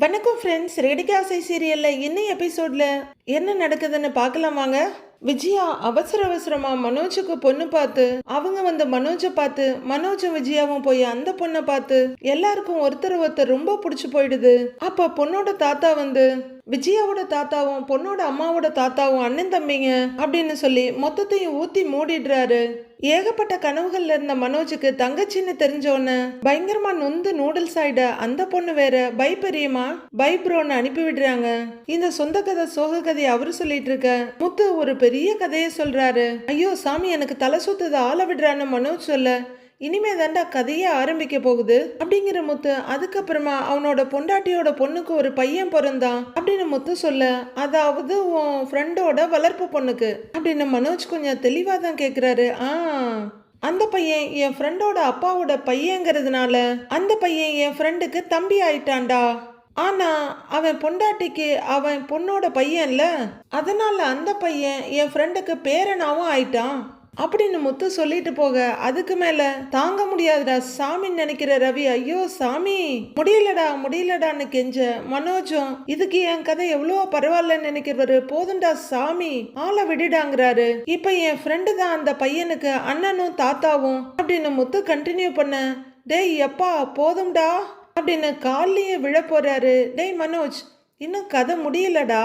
வணக்கம் ஃப்ரெண்ட்ஸ். ரெடிகாசை சீரியல்ல இன்னும் எபிசோட்ல என்ன நடக்குதுன்னு பார்க்கலாம் வாங்க. விஜயா அவசர அவசரமா மனோஜுக்கு பொண்ணு பார்த்து அவங்க வந்து மனோஜை பார்த்து மனோஜும் விஜயாவும் போய் அந்த பொண்ணை பார்த்து எல்லாருக்கும் ஒருத்தர் ஒருத்தர் ரொம்ப பிடிச்சு போயிடுது. அப்ப பொண்ணோட தாத்தா வந்து விஜயாவோட தாத்தாவும் பொண்ணோட அம்மாவோட தாத்தாவும் அண்ணன் தம்பிங்க அப்படின்னு சொல்லி மொத்தத்தையும் ஊத்தி மூடிடுறாரு. ஏகப்பட்ட கனவுகள்ல இருந்த மனோஜுக்கு தங்கச்சின்னு தெரிஞ்சோன்னு பயங்கரமா நொந்து நூடுல்ஸ் ஆயிட அந்த பொண்ணு வேற பை பெரியமா பை ப்ரோன்னு அனுப்பி விடுறாங்க. இந்த சொந்த கதை சோக கதையை அவரு சொல்லிட்டு இருக்க முத்து ஒரு பெரிய கதையை சொல்றாரு. ஐயோ சாமி எனக்கு தலை சுத்துது ஆள விடுறான்னு மனோஜ் சொல்ல இனிமே தாண்டா கதையே ஆரம்பிக்க போகுது அப்படிங்கிற முத்து அதுக்கப்புறமா அவனோட பொண்டாட்டியோட பொண்ணுக்கு ஒரு பையன் பிறந்தான் அப்படின்னு முத்து சொல்ல அதாவது உன் ஃப்ரெண்டோட வளர்ப்பு பொண்ணுக்கு அப்படின்னு மனோஜ் கொஞ்சம் தெளிவா தான் கேக்குறாரு. அந்த பையன் என் ஃப்ரெண்டோட அப்பாவோட பையங்கிறதுனால அந்த பையன் என் ஃப்ரெண்டுக்கு தம்பி ஆயிட்டான்டா. ஆனா அவன் பொண்டாட்டிக்கு அவன் பொண்ணோட பையன்ல, அதனால அந்த பையன் என் ஃப்ரெண்டுக்கு பேரனாவும் ஆயிட்டான் அப்படின்னு முத்து சொல்லிட்டு போக அதுக்கு மேல தாங்க முடியாதுடா சாமின்னு நினைக்கிற ரவி ஐயோ சாமி முடியலடான்னு கெஞ்ச மனோஜும் இதுக்கு என் கதை எவ்வளவோ பரவாயில்லன்னு நினைக்கிறவரு போதுண்டா சாமி ஆளை விடுடாங்கிறாரு. இப்ப என் ஃப்ரெண்டு தான் அந்த பையனுக்கு அண்ணனும் தாத்தாவும் அப்படின்னு முத்து கண்டினியூ பண்ண டேய் எப்பா போதும்டா அப்படின்னு காலையே விழ போறாரு. டேய் மனோஜ் இன்னும் கதை முடியலடா.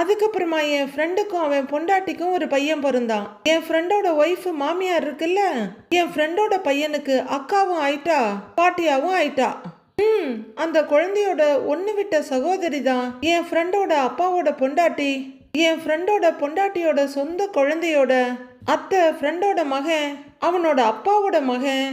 அதுக்கப்புறமா என் ஃப்ரெண்டுக்கும் அவன் பொண்டாட்டிக்கும் ஒரு பையன் பிறந்தான். என் ஃப்ரெண்டோட ஒய்ஃப் மாமியார் இருக்குல்ல, என் ஃப்ரெண்டோட பையனுக்கு அக்காவும் ஆயிட்டா பாட்டியாவும் ஆயிட்டா. அந்த குழந்தையோட ஒண்ணு விட்ட சகோதரி தான் என் ஃப்ரெண்டோட அப்பாவோட பொண்டாட்டி. என் ஃப்ரெண்டோட பொண்டாட்டியோட சொந்த குழந்தையோட அத்தை ஃப்ரெண்டோட மகன் அவனோட அப்பாவோட மகன்.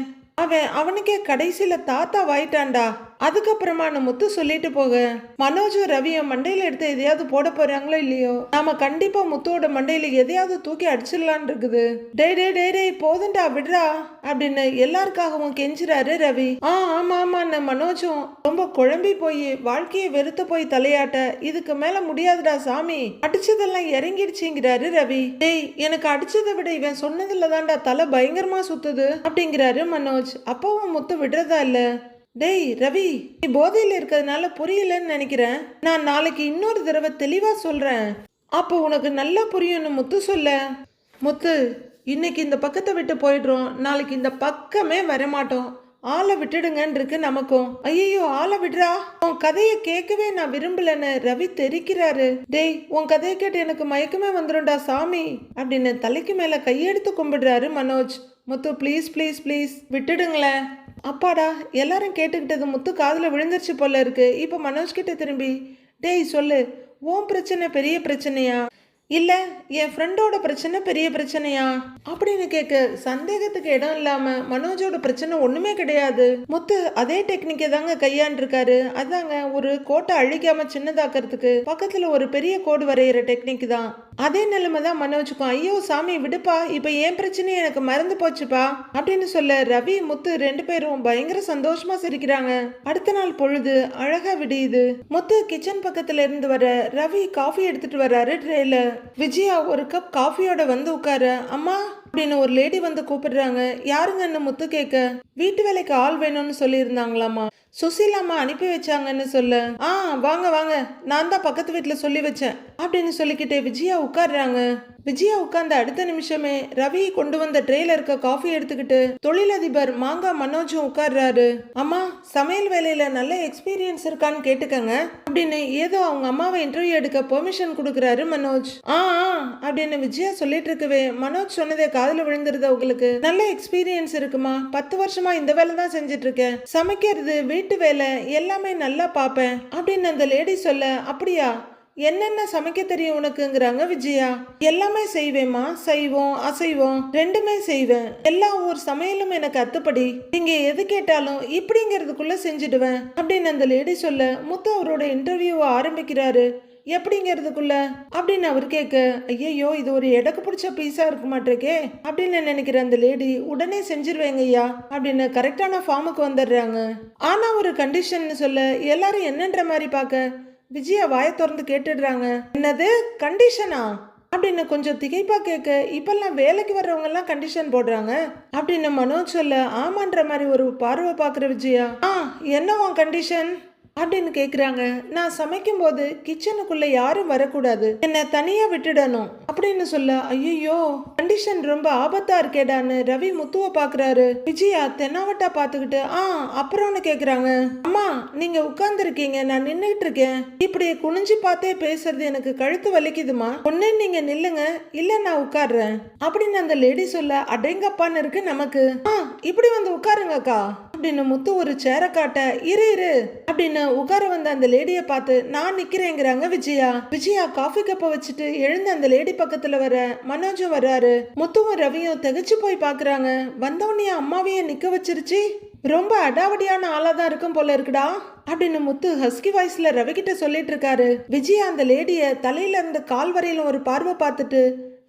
அவனுக்கே கடைசியில தாத்தா வாயிட்டான்டா. அதுக்கப்புறமா முத்து சொல்லிட்டு போக மனோஜும் ரவியும் மண்டையில எடுத்து எதையாவது போட போறாங்களோ இல்லையோ நாம கண்டிப்பா முத்துவோட மண்டையில எதையாவது தூக்கி அடிச்சிடலான் இருக்குது. டே போதுண்டா விடுறா அப்படின்னு எல்லாருக்காகவும் கெஞ்சுறாரு ரவி. ஆமான்னு மனோஜும் ரொம்ப குழம்பி போய் வாழ்க்கையை வெறுத்து போய் தலையாட்ட இதுக்கு மேல முடியாதுடா சாமி அடிச்சதெல்லாம் இறங்கிடுச்சுங்கிறாரு ரவி. டேய் எனக்கு அடிச்சதை விட இவன் சொன்னதுல தான்டா தலை பயங்கரமா சுத்துது அப்படிங்கிறாரு மனோஜ். அப்பவும் முத்து விடுறதா இல்ல. டேய் ரவி நீ போதையில இருக்கிறதுனால புரியலன்னு நினைக்கிறேன். நான் நாளைக்கு இன்னொரு தடவை தெளிவா சொல்றேன், அப்போ உனக்கு நல்லா புரியும்னு முத்து சொல்ல. முத்து இன்னைக்கு இந்த பக்கத்தை விட்டு போயிடுறோம், நாளைக்கு இந்த பக்கமே வரமாட்டோம், ஆளை விட்டுடுங்கன்னு இருக்கு நமக்கும். ஐயோ ஆளை விடுறா, உன் கதையை கேட்கவே நான் விரும்பலன்னு ரவி தெரிக்கிறாரு. டேய் உன் கதையை கேட்டு எனக்கு மயக்கமே வந்துடும்டா சாமி அப்படின்னு தலைக்கு மேல கையெடுத்து கும்பிடுறாரு மனோஜ். முத்து ப்ளீஸ் ப்ளீஸ் ப்ளீஸ் விட்டுடுங்களேன். அப்பாடா எல்லாரும் கேட்டுக்கிட்டது முத்து காதுல விழுந்துருச்சு போல இருக்கு. இப்ப மனோஜ் கிட்ட திரும்பி டேய் சொல்லு, உன் பிரச்சனை பெரிய பிரச்சனையா இல்ல என் ஃப்ரெண்டோட பிரச்சனை பெரிய பிரச்சனையா அப்படின்னு கேட்க சந்தேகத்துக்கு இடம் இல்லாம மனோஜோட பிரச்சனை ஒண்ணுமே கிடையாது. முத்து அதே டெக்னிக்கை தாங்க கையாண்டிருக்காரு. அதாங்க ஒரு கோட்டை அழிக்காம சின்னதாக்குறதுக்கு பக்கத்துல ஒரு பெரிய கோடு வரைகிற டெக்னிக் தான். அதே நிலைமை தான் மனோஜுக்கும். ஐயோ சாமி விடுப்பா இப்ப ஏன் பிரச்சனை எனக்கு மறந்து போச்சுப்பா அப்படின்னு சொல்ல ரவி முத்து ரெண்டு பேரும் பயங்கர சந்தோஷமா சிரிக்கிறாங்க. அடுத்த நாள் பொழுது அழகா விடியுது. முத்து கிச்சன் பக்கத்துல இருந்து வர ரவி காஃபி எடுத்துட்டு வர்றாரு ட்ரேல. விஜயா ஒரு கப் காஃபியோட வந்து உட்கார அம்மா அப்படின்னு ஒரு லேடி வந்து கூப்பிடுறாங்க. யாருங்கன்னு முத்து கேட்க வீட்டு வேலைக்கு ஆள் வேணும்னு சொல்லி இருந்தாங்களாமா, சுசீலாமா அனுப்பி வச்சாங்கன்னு சொல்ல வாங்க நான் தான் பக்கத்து வீட்டுல சொல்லி வச்சேன் அப்படின்னு சொல்லிக்கிட்டே விஜயா உட்கார்றாங்க. விஜயா உட்கார்ந்த அடுத்த நிமிஷமே ரவி கொண்டு வந்த ட்ரேல இருக்க காஃபி எடுத்துக்கிட்டு தொழிலதிபர் மாங்கா மனோஜும் உட்கார்றாரு. அம்மா சமையல் வேலையில நல்ல எக்ஸ்பீரியன்ஸ் இருக்கான்னு கேட்டுக்கங்க அப்படின்னு ஏதோ அவங்க அம்மாவை இன்டர்வியூ எடுக்க பெர்மிஷன் கொடுக்கறாரு மனோஜ். அப்படின்னு விஜயா சொல்லிட்டு இருக்கவே மனோஜ் சொன்னதே காதுல விழுந்துருது. அவங்களுக்கு நல்ல எக்ஸ்பீரியன்ஸ் இருக்குமா, 10 வருஷமா இந்த வேலை தான் செஞ்சுட்டு இருக்கேன், சமைக்கிறது வீட்டு வேலை எல்லாமே நல்லா பாப்பேன் அப்படின்னு அந்த லேடி சொல்ல அப்படியா என்னென்ன சமைக்க தெரியும் உனக்குங்கிறாங்க விஜயா. எல்லாமே செய்வேம்மா, சைவம் அசைவம் ரெண்டுமே செய்வேன், எல்லா ஊர் சமையலும் எனக்கு அத்துப்படி, நீங்க எது கேட்டாலும் இப்படிங்கிறதுக்குள்ள செஞ்சுடுவேன் அப்படின்னு அந்த லேடி சொல்ல முத்து அவரோட இன்டர்வியூவை ஆரம்பிக்கிறாரு. எப்படிங்கிறதுக்குள்ள அப்படின்னு அவர் கேட்க ஐயோ இது ஒரு எடக்கு பிடிச்ச பீஸா இருக்க மாட்டேக்கே அப்படின்னு நினைக்கிற அந்த லேடி உடனே செஞ்சிருவேங்க ஐயா அப்படின்னு கரெக்டான ஃபார்முக்கு வந்துடுறாங்க. ஆனா ஒரு கண்டிஷன் சொல்ல எல்லாரும் என்னன்ற மாதிரி பார்க்க விஜயா வாயை திறந்து கேட்டுடுறாங்க. என்னது கண்டிஷனா அப்படின்னு கொஞ்சம் திகைப்பா கேட்க இப்பெல்லாம் வேலைக்கு வர்றவங்க எல்லாம் கண்டிஷன் போடுறாங்க அப்படின்னு மனோஜ் சொல்ல ஆமான்ற மாதிரி ஒரு பார்வை பாக்குற விஜயா. என்ன உன் கண்டிஷன் அப்படின்னு கேக்குறாங்க. நான் சமைக்கும் போது கிச்சனுக்குள்ள யாரும் வரக்கூடாது, என்ன தனியா விட்டுடணும் அப்படின்னு சொல்ல, ஐயோ கண்டிஷன் ரொம்ப ஆபத்தா இருக்கேடான்னு ரவி முத்துவ பாக்குறாரு. விஜயா தென்னாவட்டா பாத்துக்கிட்டு அப்புறம்னு கேக்குறாங்க. அம்மா நீங்க உட்கார்ந்து இருக்கீங்க, நான் நின்னுட்டு இருக்கேன், இப்படி குனிஞ்சு பார்த்தே பேசுறது எனக்கு கழுத்து வலிக்குதுமா, ஒண்ணு நீங்க நில்லுங்க இல்ல நான் உட்கார்றேன் அப்படின்னு அந்த லேடி சொல்ல, அடேங்கப்பான்னு இருக்கு நமக்கு. இப்படி வந்து உட்காருங்கக்கா அப்படின்னு முத்து ஒரு சேர காட்ட, இரு அப்படின்னு உட்கார வந்த அந்த லேடிய பார்த்து நான் நிக்கிறேங்கிறாங்க விஜயா. விஜயா காஃபி கப்ப வச்சுட்டு எழுந்து அந்த லேடி பக்கத்துல வர மனோஜும் வர்றாரு. முத்துவும் ரவியும் திகச்சு போய் பாக்குறாங்க. வந்தவனைய அம்மாவையே நிக்க வச்சிருச்சு, ரொம்ப அடாவடியான ஆளாதான் இருக்கும் போல இருக்குடா அப்படின்னு முத்து ஹஸ்கி வாய்ஸ்ல ரவி கிட்ட சொல்லிட்டு இருக்காரு. விஜயா அந்த லேடிய தலையில இருந்து கால் வரையிலும் ஒரு பார்வை பார்த்துட்டு,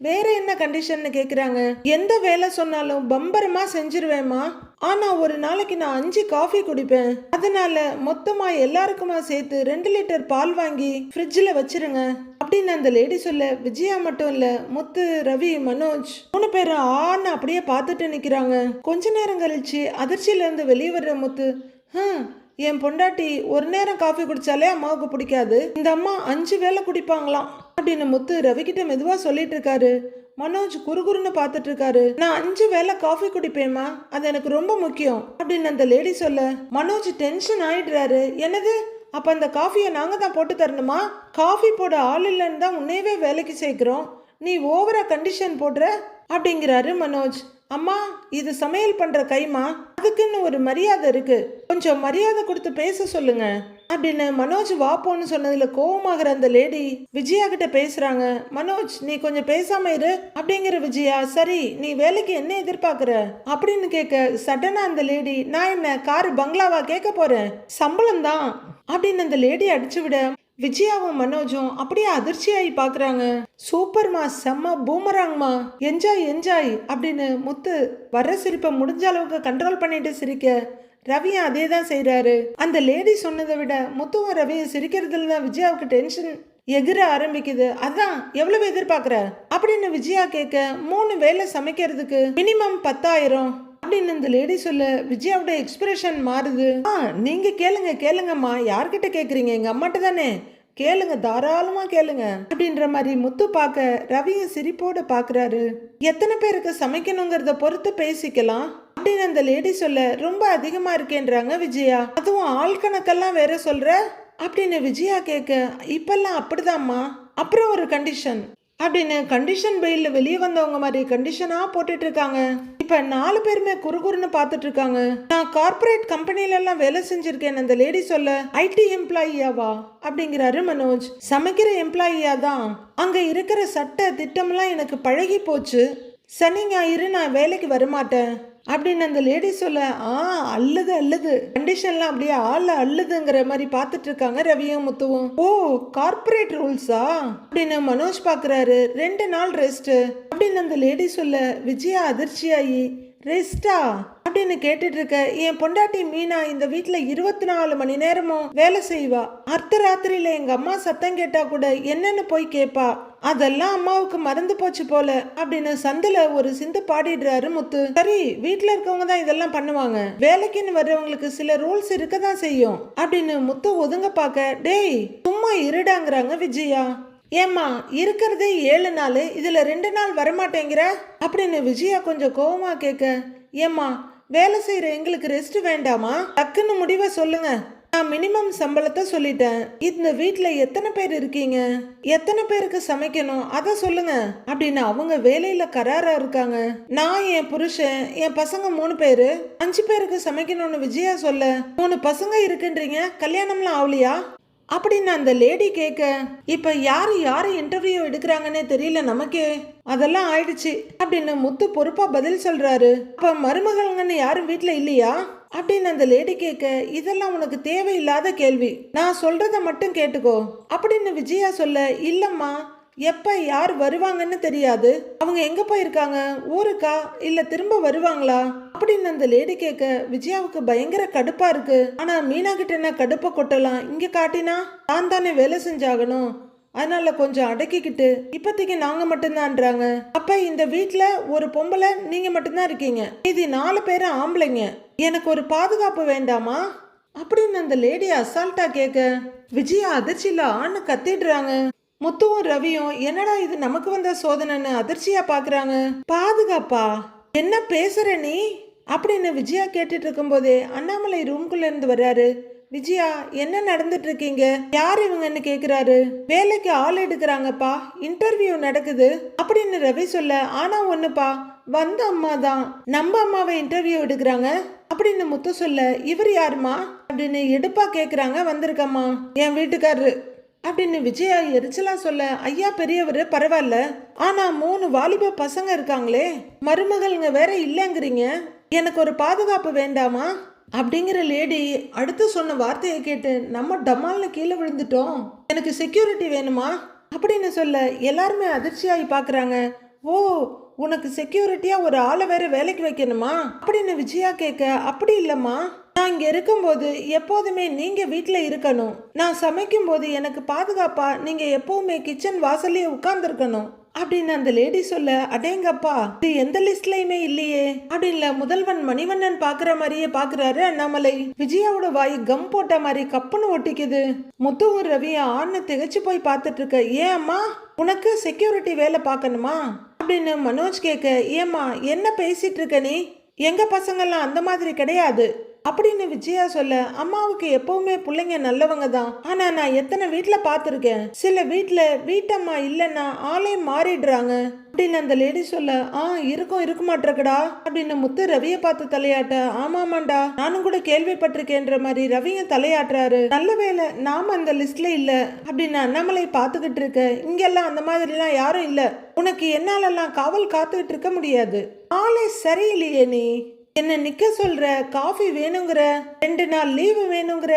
வேற என்ன கண்டிஷன் கேக்குறாங்க. எந்த வேலை சொன்னாலும் பம்பரமா செஞ்சிருவேமா, ஆனா ஒரு நாளைக்கு நான் 5 காஃபி குடிப்பேன், அதனால மொத்தமா எல்லாருக்குமா சேர்த்து 2 லிட்டர் பால் வாங்கி ஃப்ரிட்ஜில் வச்சிருங்க அப்படின்னு அந்த லேடி சொல்ல, விஜயா மட்டும் இல்ல முத்து, ரவி, மனோஜ் 3 பேரும் ஆன்னு அப்படியே பார்த்துட்டு நிக்கிறாங்க. கொஞ்ச நேரம் கழிச்சு அதிர்ச்சியில இருந்து வெளியே வர்ற முத்து, என் பொண்டாட்டி ஒரு நேரம் காஃபி குடிச்சாலே அம்மாவுக்கு பிடிக்காது, இந்த அம்மா 5 வேளை குடிப்பாங்களாம் அப்படின்னு முத்து ரவி கிட்ட மெதுவா சொல்லிட்டு இருக்காரு. மனோஜ் குறுகுறுன்னு பார்த்துட்டு இருக்காரு. நான் 5 வேளை காஃபி குடிப்பேம்மா, அது எனக்கு ரொம்ப முக்கியம் அப்படின்னு அந்த லேடி சொல்ல, மனோஜ் டென்ஷன் ஆயிடுறாரு. என்னது, அப்ப அந்த காஃபியை நாங்க தான் போட்டு தரணுமா? காஃபி போட ஆள் இல்லைன்னு தான் உன்னையவே வேலைக்கு சேர்க்கிறோம், நீ ஓவரா கண்டிஷன் போடுற அப்படிங்கிறாரு மனோஜ். அம்மா இது சமையல் பண்ற கைமா, அதுக்குன்னு ஒரு மரியாதை இருக்கு, கொஞ்சம் மரியாதை கொடுத்து பேச சொல்லுங்க அப்படின்னு மனோஜ் வாப்போன்னு சொன்னதுல கோவமாகற அந்த லேடி விஜயா கிட்ட பேசுறாங்க. மனோஜ் நீ கொஞ்சம் பேசாம இரு அப்படிங்கிற விஜயா, சரி நீ வேலைக்கு என்ன எதிர்பார்க்கற அப்படின்னு கேட்க, சடனா அந்த லேடி, நான் என்ன காரு பங்களாவா கேட்க போறேன், சம்பளம் தான் அப்படின்னு அந்த லேடி அடிச்சு விட, விஜயாவும் மனோஜும் அப்படியே அதிர்ச்சியாகி பாக்குறாங்க. சூப்பர்மா, செம்ம பூமராங்மா, என்ஜாய் அப்படின்னு முத்து வர்ற சிரிப்பை முடிஞ்ச அளவுக்கு கண்ட்ரோல் பண்ணிட்டு சிரிக்க, ரவியும் அதே தான் செய்யறாரு. அந்த லேடி சொன்னதை விட முத்துவும் ரவியும் சிரிக்கிறதுல தான் விஜயாவுக்கு டென்ஷன் எகிர ஆரம்பிக்குது. அதான் எவ்வளவு எதிர்பார்க்கற அப்படின்னு விஜயா கேட்க, 3 வேளை சமைக்கிறதுக்கு மினிமம் 10,000 அப்படின்னு இந்த லேடி சொல்ல, விஜயாவோட எக்ஸ்பிரஷன் மாறுது. நீங்க கேளுங்கம்மா, யார்கிட்ட கேக்குறீங்க, எங்க அம்மாட்ட தானே, கேளுங்க தாராளமா கேளுங்க அப்படின்ற மாதிரி முத்து பார்க்க ரவியும் சிரிப்போட பாக்குறாரு. எத்தனை பேருக்கு சமைக்கணுங்கிறத பொறுத்து பேசிக்கலாம் அப்படின்னு அந்த லேடி சொல்ல, ரொம்ப அதிகமா இருக்கேன்றாங்க விஜயா, அதுவும் ஆள் கணக்கெல்லாம் வேற சொல்ற அப்படின்னு விஜயா கேட்க, இப்பெல்லாம் அப்படிதாம்மா, அப்புறம் ஒரு கண்டிஷன் அப்படின்னு கண்டிஷன் பெயில்ல வெளியே வந்தவங்க மாதிரி கண்டிஷனா போட்டுட்டு இருக்காங்க. இப்ப 4 பேருமே குறுகுறுன்னு பார்த்துட்டு இருக்காங்க. நான் கார்பரேட் கம்பெனில எல்லாம் வேலை செஞ்சிருக்கேன் அந்த லேடி சொல்ல, ஐடி எம்ப்ளாயியாவா அப்படிங்கிறாரு மனோஜ். சமைக்கிற எம்ப்ளாயியா தான், அங்க இருக்கிற சட்ட திட்டம்லாம் எனக்கு பழகி போச்சு, சனி ஞாயிறு நான் வேலைக்கு வரமாட்டேன் அப்படின்னு அந்த லேடி சொல்ல, அல்லது கண்டிஷன்லாம் அப்படியே அல்லுதுங்கிற மாதிரி பார்த்துட்டு இருக்காங்க ரவியும் முத்துவும். ஓ கார்பரேட் ரூல்ஸா அப்படின்னு மனோஜ் பாக்குறாரு. 2 நாள் ரெஸ்ட் அப்படின்னு அந்த லேடி சொல்ல, விஜயா அதிர்ச்சியாயி, ரெஸ்டா அப்படின்னு கேட்டுட்டு இருக்க, என் பொண்டாட்டி மீனா இந்த வீட்டுல 24 மணி நேரமும் வேலை செய்வா, அர்த்தராத்திரியில எங்க அம்மா சத்தம் கேட்டா கூட என்னன்னு போய் கேப்பா, அதெல்லாம் அம்மாவுக்கு மறந்து போச்சு போல அப்படின்னு சந்தில ஒரு சிந்து பாடிடுறாரு முத்து. சரி வீட்டுல இருக்கவங்க தான் இதெல்லாம் பண்ணுவாங்க, வேலைக்குன்னு வர்றவங்களுக்கு சில ரூல்ஸ் இருக்கதான் செய்யும் அப்படின்னு முத்து ஒதுங்க பாக்க, டேய் சும்மா இருடாங்கிறாங்க விஜயா. ஏம்மா இருக்கிறதே 7 நாள், இதுல 2 நாள் வரமாட்டேங்கிற அப்படின்னு விஜயா கொஞ்சம் கோவமா கேட்க, ஏம்மா வேலை செய்யற எங்களுக்கு ரெஸ்ட் வேண்டாமா, டக்குன்னு முடிவை சொல்லுங்க, நான் மினிமம் சம்பளத்தை சொல்லிட்டேன், இந்த வீட்டுல எத்தனை பேர் இருக்கீங்க, எத்தனை பேருக்கு சமைக்கணும் அதை சொல்லுங்க அப்படின்னு அவங்க வேலையில கராரா இருக்காங்க. நான் என் புருஷன் என் பசங்க 3 பேரு 5 பேருக்கு சமைக்கணும்னு விஜயா சொல்ல, 3 பசங்க இருக்குன்றீங்க, கல்யாணம்லாம் ஆகலையா அப்படின்னு அந்த லேடி கேட்க, இப்ப யாரு இன்டர்வியூ எடுக்கிறாங்கன்னே தெரியல நமக்கே, அதெல்லாம் ஆயிடுச்சு அப்படின்னு முத்து பொறுப்பா பதில் சொல்றாரு. அப்ப மருமகள்ங்கன்னு யாரும் வீட்டுல இல்லையா அப்படின்னு அந்த லேடி கேட்க, இதெல்லாம் உனக்கு தேவையில்லாத கேள்வி, நான் சொல்றத மட்டும் கேட்டுக்கோ அப்படின்னு விஜயா சொல்ல, இல்லம்மா எப்ப யார் வருவாங்கன்னு தெரியாது, அவங்க எங்க போயிருக்காங்க, ஊருக்கா இல்ல திரும்ப வருவாங்களா அப்படின்னு அந்த லேடி கேட்க, விஜயாவுக்கு பயங்கர கடுப்பா இருக்கு. ஆனா மீனா கிட்ட என்ன கடுப்பை கொட்டலாம், இங்க காட்டினா நான் தானே வேலை செஞ்சாகணும், அதனால கொஞ்சம் அடக்கிக்கிட்டு இப்போதைக்கு நாங்க மட்டும்தான்றாங்க. அப்ப இந்த வீட்டுல ஒரு பொம்பளை நீங்க மட்டும்தான் இருக்கீங்க, இது 4 பேரும் ஆம்பளைங்க, எனக்கு ஒரு பாதுகாப்பு வேண்டாமா அப்படின்னு அந்த லேடி அசால்ட்டா கேட்க விஜயா அதிர்ச்சியில ஆன்னு கத்திடுறாங்க. முத்துவும் ரவியும் என்னடா இது நமக்கு வந்த சோதனைன்னு அதிர்ச்சியா பாக்குறாங்க. பாதுகாப்பா என்ன பேசுற நீ அப்படின்னு விஜயா கேட்டுட்டு இருக்கும் போதே அண்ணாமலை ரூம்குள்ள இருந்து வர்றாரு. விஜயா என்ன நடந்துட்டு இருக்கீங்க, யார் இவங்கன்னு கேக்குறாரு. வேலைக்கு ஆள் எடுக்கிறாங்கப்பா, இன்டர்வியூ நடக்குது அப்படின்னு ரவி சொல்ல, ஆனா ஒண்ணுப்பா, வந்த அம்மா தான் நம்ம அம்மாவை இன்டர்வியூ எடுக்கிறாங்க அப்படின்னு முத்து சொல்ல, இவர் யாருமா அப்படின்னு எடுப்பா கேக்குறாங்க. வந்திருக்கம்மா என் வீட்டுக்காரரு அப்படின்னு விஜயா எரிச்சலா சொல்ல, ஐயா பெரியவர் பரவாயில்ல, ஆனா 3 வாலிப பசங்க இருக்காங்களே, மருமகள்ங்க வேற இல்லைங்கிறீங்க, எனக்கு ஒரு பாதுகாப்பு வேண்டாமா அப்படிங்கிற லேடி அடுத்து சொன்ன வார்த்தையை கேட்டு நம்ம டமால்னு கீழே விழுந்துட்டோம், எனக்கு செக்யூரிட்டி வேணுமா அப்படின்னு சொல்ல எல்லாருமே அதிர்ச்சியாகி பார்க்குறாங்க. ஓ, உனக்கு செக்யூரிட்டியா ஒரு ஆளை வேற வேலைக்கு வைக்கணுமா அப்படின்னு விஜயா கேட்க, அப்படி இல்லைம்மா, நான் இங்கே இருக்கும்போது எப்போதுமே நீங்கள் வீட்டில் இருக்கணும், நான் சமைக்கும் போது எனக்கு பாதுகாப்பா நீங்கள் எப்போவுமே கிச்சன் வாசல்லையே உட்கார்ந்துருக்கணும் அப்படின்னு அந்த லேடி சொல்ல, அடேங்கப்பா இது எந்த லிஸ்ட்லயுமே இல்லையே அப்படின்ல முதல்வன் மணிவண்ணன் பாக்குற மாதிரியே பாக்குறாரு அண்ணாமலை. விஜயாவோட வாய் கம் போட்ட மாதிரி கப்புன்னு ஒட்டிக்குது. முத்துவும் ரவியும் ஆன்னு திகச்சு போய் பார்த்துட்டு இருக்க, ஏன் அம்மா உனக்கு செக்யூரிட்டி வேலை பார்க்கணுமா அப்படின்னு மனோஜ் கேட்க, ஏம்மா என்ன பேசிட்டு இருக்க நீ, எங்க பசங்கள்லாம் அந்த மாதிரி கிடையாது அப்படின்னு விஜயா சொல்ல, அம்மாவுக்கு எப்பவுமே பிள்ளைங்க நல்லவங்க தான், ஆனா நான் எத்தனை வீட்டுல பாத்திருக்கேன், சில வீட்டுல வீட்டம்மா இல்லைன்னா ஆளே மாறிடுறாங்க அப்படின்னு அந்த லேடி சொல்ல, இருக்க மாட்டிருக்கடா அப்படின்னு முத்து ரவியை பார்த்து தலையாட்ட, ஆமாமாண்டா நானும் கூட கேள்விப்பட்டிருக்கேன்ற மாதிரி ரவியும் தலையாட்டுறாரு. நல்ல வேலை நாம அந்த லிஸ்ட்ல இல்ல அப்படின்னு அண்ணாமலை பார்த்துக்கிட்டு இருக்க, இங்கெல்லாம் அந்த மாதிரிலாம் யாரும் இல்ல, உனக்கு என்னாலெல்லாம் காவல் காத்துக்கிட்டு இருக்க முடியாது, ஆளே சரியில்லையே, நீ என்ன நிக்க சொல்ற, காஃபி வேணுங்கிற, 2 நாள் லீவு வேணுங்கிற,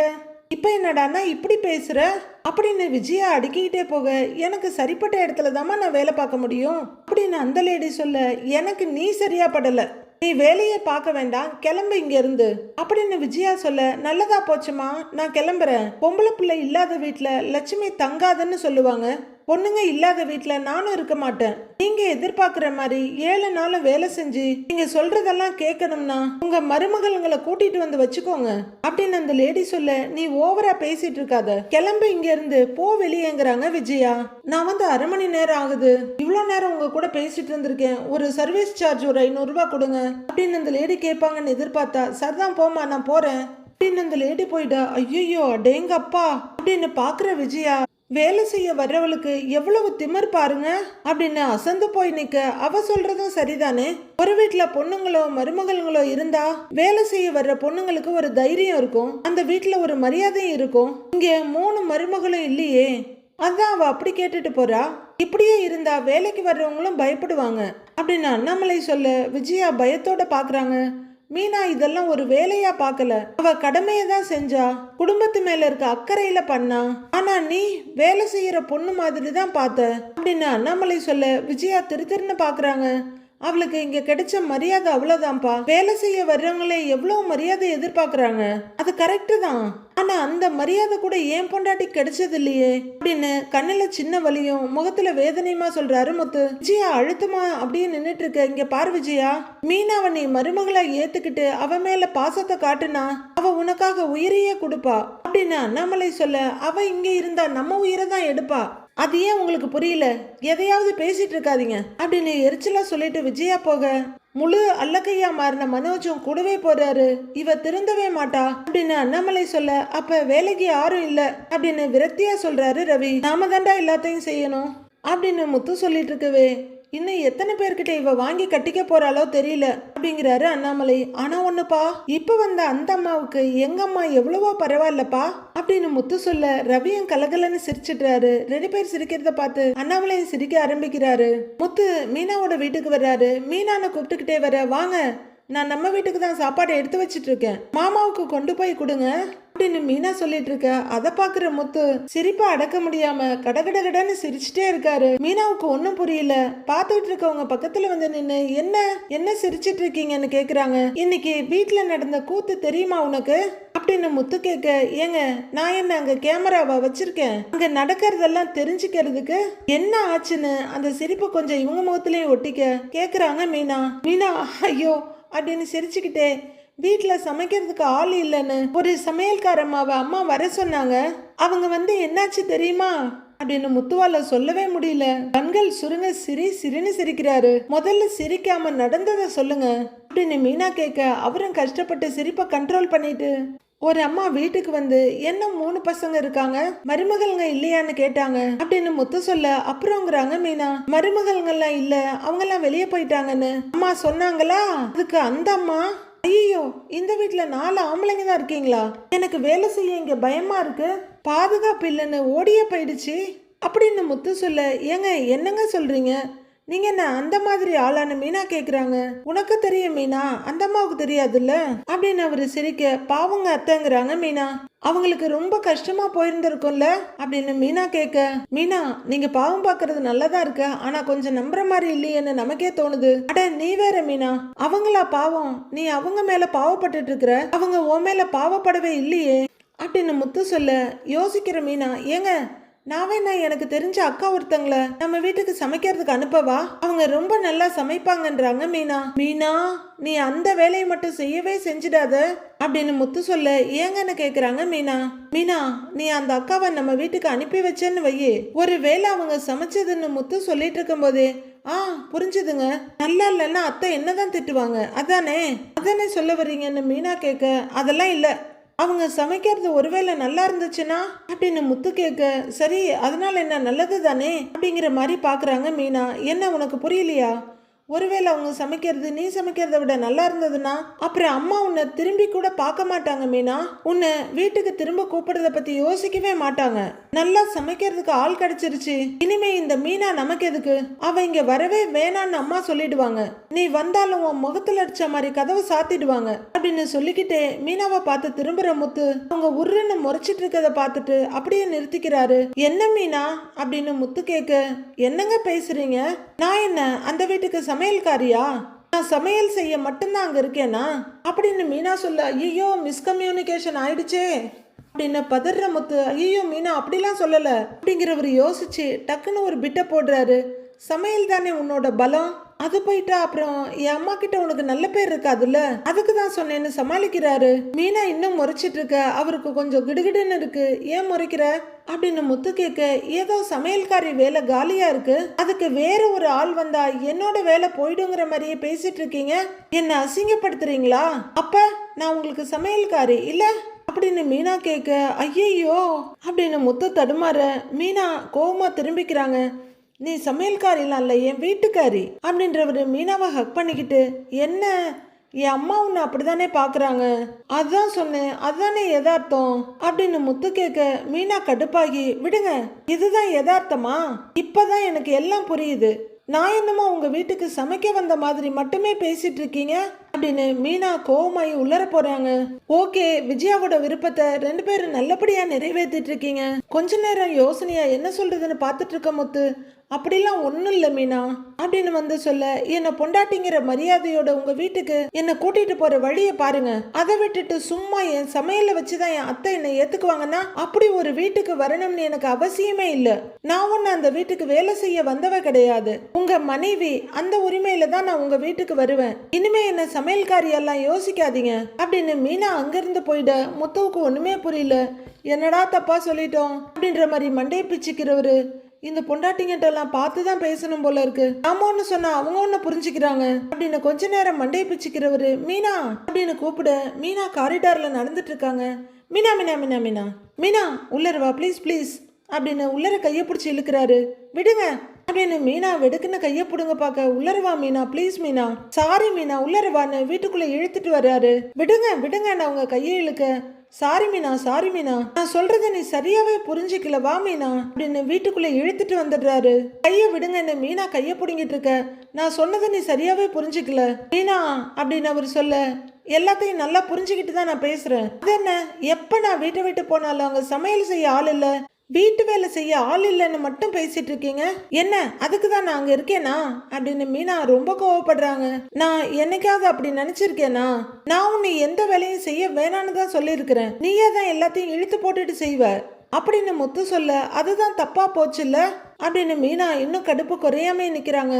இப்ப என்னடானா இப்படி பேசுற அப்படின்னு விஜயா அடுக்கிக்கிட்டே போக, எனக்கு சரிப்பட்ட இடத்துல தாமா நான் வேலை பார்க்க முடியும் அப்படின்னு அந்த லேடி சொல்ல, எனக்கு நீ சரியா படல, நீ வேலையை பார்க்க வேண்டாம், கிளம்பு இங்க இருந்து அப்படின்னு விஜயா சொல்ல, நல்லதா போச்சுமா நான் கிளம்புறேன், பொம்பளை பிள்ளை இல்லாத வீட்டுல லட்சுமி தங்காதுன்னு சொல்லுவாங்க, பொண்ணுங்க இல்லாத வீட்டுல நானும் இருக்க மாட்டேன், நீங்க எதிர்பார்க்கிற மாதிரி 7 நாளும் வேலை செஞ்சு நீங்க சொல்றதெல்லாம் கேட்கணும்னா உங்க மருமகள்களை கூட்டிட்டு வந்து வச்சுக்கோங்க அப்படின்னு அந்த லேடி சொல்ல, நீ ஓவரா பேசிட்டு இருக்காத, கிளம்பு இங்க இருந்து போ வெளியேங்கிறாங்க விஜயா. நான் வந்து 1/2 மணி நேரம் ஆகுது, இவ்வளவு நேரம் உங்க கூட பேசிட்டு இருந்திருக்கேன், ஒரு சர்வீஸ் சார்ஜ் ஒரு 500 ரூபாய் கொடுங்க அப்படின்னு அந்த லேடி கேட்பாங்கன்னு எதிர்பார்த்தா, சரிதான் போமா நான் போறேன் அப்படின்னு அந்த லேடி போயிட்டா. ஐயோ அடேங்கப்பா அப்படின்னு பாக்குற விஜயா, வேலை செய்ய வர்றவளுக்கு எவ்வளவு திமிர் பாருங்க அப்படின்னு அசந்து போய் நிக்க, அவ சொல்றதும் சரிதானே, ஒரு வீட்டுல பொண்ணுங்களோ மருமகளுங்களோ இருந்தா வேலை செய்ய வர்ற பொண்ணுங்களுக்கு ஒரு தைரியம் இருக்கும், அந்த வீட்டுல ஒரு மரியாதையும் இருக்கும், இங்க 3 மருமகளும் இல்லையே, அதான் அவ அப்படி கேட்டுட்டு போறா, இப்படியே இருந்தா வேலைக்கு வர்றவங்களும் பயப்படுவாங்க அப்படின்னு அண்ணாமலை சொல்ல, விஜயா பயத்தோட பாக்குறாங்க. மீனா இதெல்லாம் ஒரு வேலையா பார்க்கல, அவ கடமையை தான் செஞ்சா, குடும்பத்து மேல இருக்க அக்கறையில பண்ணா, ஆனா நீ வேலை செய்யற பொண்ணு மாதிரி தான் பார்த்த அப்படின்னு அண்ணாமலை சொல்ல, விஜயா திருன்னு பாக்குறாங்க. அவளுக்கு இங்க கிடைச்ச மரியாதை அவ்வளவுதான்ப்பா, வேலை செய்ய வர்றவங்களே எவ்வளவு மரியாதை எதிர்பார்க்கறாங்க, அது கரெக்டு தான், ஆனா அந்த மரியாதை கூட ஏன் பொண்டாட்டி கிடைச்சது இல்லையே அப்படின்னு கண்ணுல சின்ன வலியும் முகத்துல வேதனையுமா சொல்றாரு முத்து. விஜயா அழுத்தமா அப்படியே நின்னுட்டு இருக்க, இங்க பாரு விஜயா, மீனாவை நீ மருமகளா ஏத்துக்கிட்டு அவ மேல பாசத்தை காட்டுனா அவ உனக்காக உயிரையே கொடுப்பா அப்படின்னு அண்ணாமலை சொல்ல, அவ இங்க இருந்தா நம்ம உயிரை தான் எடுப்பா, அது ஏன் உங்களுக்கு புரியல, எதையாவது பேசிட்டு இருக்காதீங்க அப்படின்னு எரிச்சலா சொல்லிட்டு விஜயா போக, முழு அல்லக்கையா மாறின மனோஜும் கூடவே போறாரு. இவ திருந்தவே மாட்டா அப்படின்னு அண்ணாமலை சொல்ல, அப்ப வேலைக்கு யாரும் இல்ல அப்படின்னு விரக்தியா சொல்றாரு ரவி. நாம தாண்டா எல்லாத்தையும் செய்யணும் அப்படின்னு முத்து சொல்லிட்டு இருக்கவே, இன்னும் எத்தனை பேர்கிட்ட இவ வாங்கி கட்டிக்க போறாளோ தெரியல அப்படிங்கிறாரு அண்ணாமலை. ஆனா ஒண்ணுப்பா, இப்ப வந்த அந்த அம்மாவுக்கு எங்க அம்மா எவ்வளவோ பரவாயில்லப்பா அப்படின்னு முத்து சொல்ல, ரவியும் கலகலன்னு சிரிச்சிடுறாரு. 2 பேர் சிரிக்கிறத பார்த்து அண்ணாமலையும் சிரிக்க ஆரம்பிக்கிறாரு. முத்து மீனாவோட வீட்டுக்கு வர்றாரு. மீனான கூப்பிட்டுக்கிட்டே வர, வாங்க நான் நம்ம வீட்டுக்கு தான் சாப்பாடு எடுத்து வச்சிட்டு இருக்கேன், மாமாவுக்கு கொண்டு போய் கொடுங்க அப்படின்னு மீனா சொல்லிட்டு இருக்க. அதை பாக்குற முத்து சிரிப்பா அடக்க முடியாம கடகடகடன்னு சிரிச்சுட்டே இருக்காரு. மீனாவுக்கு ஒன்னும் புரியல. பாத்துட்டு இருக்கவங்க பக்கத்துல வந்து நின்னு என்ன சிரிச்சிட்டு இருக்கீங்கன்னு கேக்குறாங்க. இன்னைக்கு வீட்டுல நடந்த கூத்து தெரியுமா உனக்கு அப்படின்னு முத்து கேட்க, ஏங்க நான் என்ன அங்க கேமராவா வச்சிருக்கேன், அங்க நடக்கிறதெல்லாம் தெரிஞ்சுக்கிறதுக்கு, என்ன ஆச்சுன்னு அந்த சிரிப்பு கொஞ்சம் இவங்க முகத்திலயும் ஒட்டிக்க கேக்குறாங்க மீனா. மீனா ஐயோ அப்படின்னு சிரிச்சுக்கிட்டே, வீட்டுல சமைக்கிறதுக்கு ஆள் இல்லைன்னு ஒரு சமையல்காரம்மாவை அம்மா வர சொன்னாங்க. அவங்க வந்து என்னாச்சு தெரியுமா அப்படின்னு முத்துவால சொல்லவே முடியல. கண்கள் சுருங்க சிரின்னு சிரிக்கிறாரு. முதல்ல சிரிக்காம நடந்ததை சொல்லுங்க அப்படின்னு மீனா கேட்க அவரும் கஷ்டப்பட்டு சிரிப்பை கண்ட்ரோல் பண்ணிட்டு, ஒரு அம்மா வீட்டுக்கு வந்து என்ன 3 பசங்க இருக்காங்க, மருமகள்ங்க இல்லையான்னு கேட்டாங்க அப்படின்னு முத்து சொல்ல, அப்புறம்ங்கிறாங்க மீனா மருமகள்ங்கெல்லாம் இல்ல, அவங்க எல்லாம் வெளியே போயிட்டாங்கன்னு அம்மா சொன்னாங்களா. அதுக்கு அந்த அம்மா, ஐயோ இந்த வீட்டுல 4 ஆம்பளைங்க தான் இருக்கீங்களா, எனக்கு வேலை செய்ய இங்க பயமா இருக்கு, பாதுகாப்பு இல்லைன்னு ஓடியே போயிடுச்சு அப்படின்னு முத்து சொல்ல, ஏங்க என்னங்க சொல்றீங்க, நீங்க என்ன அந்த மாதிரி ஆளான மீனா கேக்குறாங்க. உனக்கு தெரியும் மீனா, அந்த அம்மாவுக்கு தெரியாதுல்ல அப்படின்னு அவரு சிரிக்க, பாவங்க அத்தைங்கிறாங்க மீனா. அவங்களுக்கு ரொம்ப கஷ்டமா போயிருந்திருக்கும்ல அப்படின்னு மீனா கேட்க, மீனா நீங்க பாவம் பாக்குறது நல்லதா இருக்கு, ஆனா கொஞ்சம் நம்புற மாதிரி இல்லையேன்னு நமக்கே தோணுது. அட நீ வேற மீனா, அவங்களா பாவம், நீ அவங்க மேல பாவப்பட்டு இருக்கிற, அவங்க உன் மேல பாவப்படவே இல்லையே அப்படின்னு முத்து சொல்ல, யோசிக்கிற மீனா, ஏங்க நான் வேணா எனக்கு தெரிஞ்ச அக்கா ஒருத்தங்களை நம்ம வீட்டுக்கு சமைக்கிறதுக்கு அனுப்பவா, அவங்க ரொம்ப நல்லா சமைப்பாங்கன்றாங்க மீனா. மீனா நீ அந்த வேலையை மட்டும் செய்யவே செஞ்சிடாத அப்படின்னு முத்து சொல்ல, ஏங்கன்னு கேக்குறாங்க மீனா. மீனா நீ அந்த அக்காவை நம்ம வீட்டுக்கு அனுப்பி வச்சேன்னு வையே, ஒரு வேலை அவங்க சமைச்சதுன்னு முத்து சொல்லிட்டு இருக்கும் போதே, புரிஞ்சுதுங்க, நல்லா இல்லைன்னா அத்தை என்னதான் திட்டுவாங்க, அதானே சொல்ல வர்றீங்கன்னு மீனா கேட்க, அதெல்லாம் இல்லை, அவங்க சமைக்கிறது ஒருவேளை நல்லா இருந்துச்சுன்னா அப்படின்னு முத்து கேட்க, சரி அதனால என்ன, நல்லது தானே அப்படிங்கிற மாதிரி பாக்குறாங்க மீனா. என்ன உனக்கு புரியலையா, ஒருவேளை அவங்க சமைக்கிறது நீ சமைக்கிறத விட நல்லா இருந்ததுன்னா அப்புறம் அம்மா உன்னை திரும்பி கூட பார்க்க மாட்டாங்க மீனா, உன்னை வீட்டுக்கு திரும்ப கூப்பிடுறத பத்தி யோசிக்கவே மாட்டாங்க. நல்லா சமைக்கிறதுக்கு ஆள் கிடைச்சிருச்சு, இனிமே இந்த மீனா நமக்கு எதுக்கு, அவ இங்க வரவே வேணான்னு அம்மா சொல்லிடுவாங்க, நீ வந்தாலும் உன் முகத்துல அடிச்ச மாதிரி கதவை சாத்திடுவாங்க அப்படின்னு சொல்லிக்கிட்டே மீனாவை பார்த்து திரும்புற முத்து அவங்க உருன்னு முறைச்சிட்டு இருக்கத பார்த்துட்டு அப்படியே நிறுத்திக்கிறாரு. என்ன மீனா அப்படின்னு முத்து கேட்க, என்னங்க பேசுறீங்க, நான் என்ன அந்த வீட்டுக்கு சமையல்காரியா, நான் சமையல் செய்ய மட்டும்தான் அங்க இருக்கேனா அப்படின்னு மீனா சொல்ல, ஐயோ மிஸ்கம்யூனிகேஷன் ஆயிடுச்சே அப்படின்னு பதற முத்து, ஐயோ மீனா அப்படிலாம் சொல்லல அப்படிங்கிறவர் யோசிச்சு டக்குன்னு ஒரு பிட்ட போடுறாரு. சமையல் தானே உன்னோட பலம், அது போயிட்டா அப்புறம் என் அம்மா கிட்ட உனக்கு நல்ல பேர் இருக்காதுல்ல, அதுக்கு தான் சொன்னேன்னு சமாளிக்கிறாரு. மீனா இன்னும் முறைச்சிட்டு இருக்க, அவருக்கு கொஞ்சம் கிடுகிடுன்னு இருக்கு. ஏன் முறைக்கிற அப்படின்னு முத்து கேட்க, ஏதோ சமையல்காரி வேலை காலியா இருக்கு, அதுக்கு வேற ஒரு ஆள் வந்தா என்னோட வேலை போயிடுங்கிற மாதிரியே பேசிட்டு இருக்கீங்க, என்ன அசிங்கப்படுத்துறீங்களா, அப்ப நான் உங்களுக்கு சமையல்காரி இல்ல அப்படின்னு மீனா கேட்க, ஐயையோ அப்படின்னு முத்து தடுமாற, மீனா கோவமா திரும்பிக்கிறாங்க. நீ சமையல்காரிலாம் இல்லை, என் வீட்டுக்காரி அப்படின்றவர் மீனாவை ஹக் பண்ணிக்கிட்டு, என்ன என் அம்மா உன்னை அப்படிதானே பார்க்குறாங்க, அதுதான் சொன்னேன், அதுதானே யதார்த்தம் அப்படின்னு முத்து கேட்க, மீனா கடுப்பாகி, விடுங்க இதுதான் யதார்த்தமா, இப்பதான் எனக்கு எல்லாம் புரியுது, நான் என்னமோ உங்க வீட்டுக்கு சமைக்க வந்த மாதிரி மட்டுமே பேசிட்டு இருக்கீங்க அப்படின்னு மீனா கோவமாயி உள்ளர போறாங்க. ஓகே, விஜயாவோட விருப்பத்தை 2 பேரும் நல்லபடியா நிறைவேற்றிட்டு இருக்கீங்க. கொஞ்ச நேரம் யோசனையா என்ன சொல்றதுன்னு பார்த்துட்டு இருக்க முத்து, அப்படிலாம் ஒன்றும் இல்லை மீனா அப்படின்னு வந்து சொல்ல, என்னை பொண்டாட்டிங்கிற மரியாதையோட உங்க வீட்டுக்கு என்னை கூட்டிட்டு போற வழியை பாருங்க, அதை விட்டுட்டு சும்மா என் சமையலை வச்சுதான் என் அத்தை என்னை ஏத்துக்குவாங்கன்னா அப்படி ஒரு வீட்டுக்கு வரணும்னு எனக்கு அவசியமே இல்லை. நான் ஒன்று அந்த வீட்டுக்கு வேலை செய்ய வந்தவ கிடையாது, உங்க மனைவி, அந்த உரிமையில தான் நான் உங்க வீட்டுக்கு வருவேன். இனிமே என்ன சமையல்காரி எல்லாம் யோசிக்காதீங்க அப்படின்னு மீனா அங்கிருந்து போயிட முத்துவுக்கு ஒண்ணுமே புரியல. என்னடா தப்பா சொல்லிட்டோம் அப்படின்ற மாதிரி மண்டையை பிச்சுக்கிறவரு, இந்த பொண்டாட்டிங்கிட்ட எல்லாம் பார்த்துதான் பேசணும் போல இருக்கு, நாம ஒண்ணு சொன்னா அவங்க ஒண்ணு புரிஞ்சுக்கிறாங்க அப்படின்னு கொஞ்ச நேரம் மண்டையை பிச்சுக்கிறவரு மீனா அப்படின்னு கூப்பிட, மீனா காரிடார்ல நடந்துட்டு இருக்காங்க. மீனா மீனா மீனா மீனா மீனா உள்ளரவா ப்ளீஸ் ப்ளீஸ் அப்படின்னு உள்ளர கையை பிடிச்சி இழுக்கிறாரு. விடுங்க அப்படின்னு மீனா வெடுக்குன்னு கையை பிடுங்க பார்க்க, உள்ளரவா மீனா ப்ளீஸ் மீனா, சாரி மீனா உள்ளரவான்னு வீட்டுக்குள்ள இழுத்துட்டு வர்றாரு. விடுங்க விடுங்க நான் உங்க கையை இழுக்க, சாரி மீனா சாரி மீனா, நான் சொல்றத நீ சரியாவே புரிஞ்சுக்கல, வா மீனா அப்படின்னு வீட்டுக்குள்ள இழுத்துட்டு வந்துடுறாரு. கைய விடுங்கன்னு மீனா கைய புடுங்கிட்டு இருக்க, நான் சொன்னதை நீ சரியாவே புரிஞ்சுக்கல மீனா அப்படின்னு அவர் சொல்ல, எல்லாத்தையும் நல்லா புரிஞ்சுக்கிட்டு தான் நான் பேசுறேன், அது என்ன எப்ப நான் வீட்டை விட்டு போனாலும் அங்க சமையல் செய்ய ஆள் இல்ல, வீட்டு வேலை செய்ய ஆள் இல்லைன்னு மட்டும் பேசிட்டு இருக்கீங்க, என்ன அதுக்கு தான் நான் அங்க இருக்கேனா அப்படின்னு மீனா ரொம்ப கோவப்படுறாங்க. நான் என்னைக்காவது அப்படி நினைச்சிருக்கேனா, நான் உன்னை எந்த வேலையும் செய்ய வேணான்னு தான் சொல்லியிருக்கிறேன், நீயே தான் எல்லாத்தையும் இழுத்து போட்டுட்டு செய்வ அப்படின்னு முத்து சொல்ல, அதுதான் தப்பா போச்சுல்ல அப்படின்னு மீனா இன்னும் கடுப்பு குறையாமே நிக்கிறாங்க.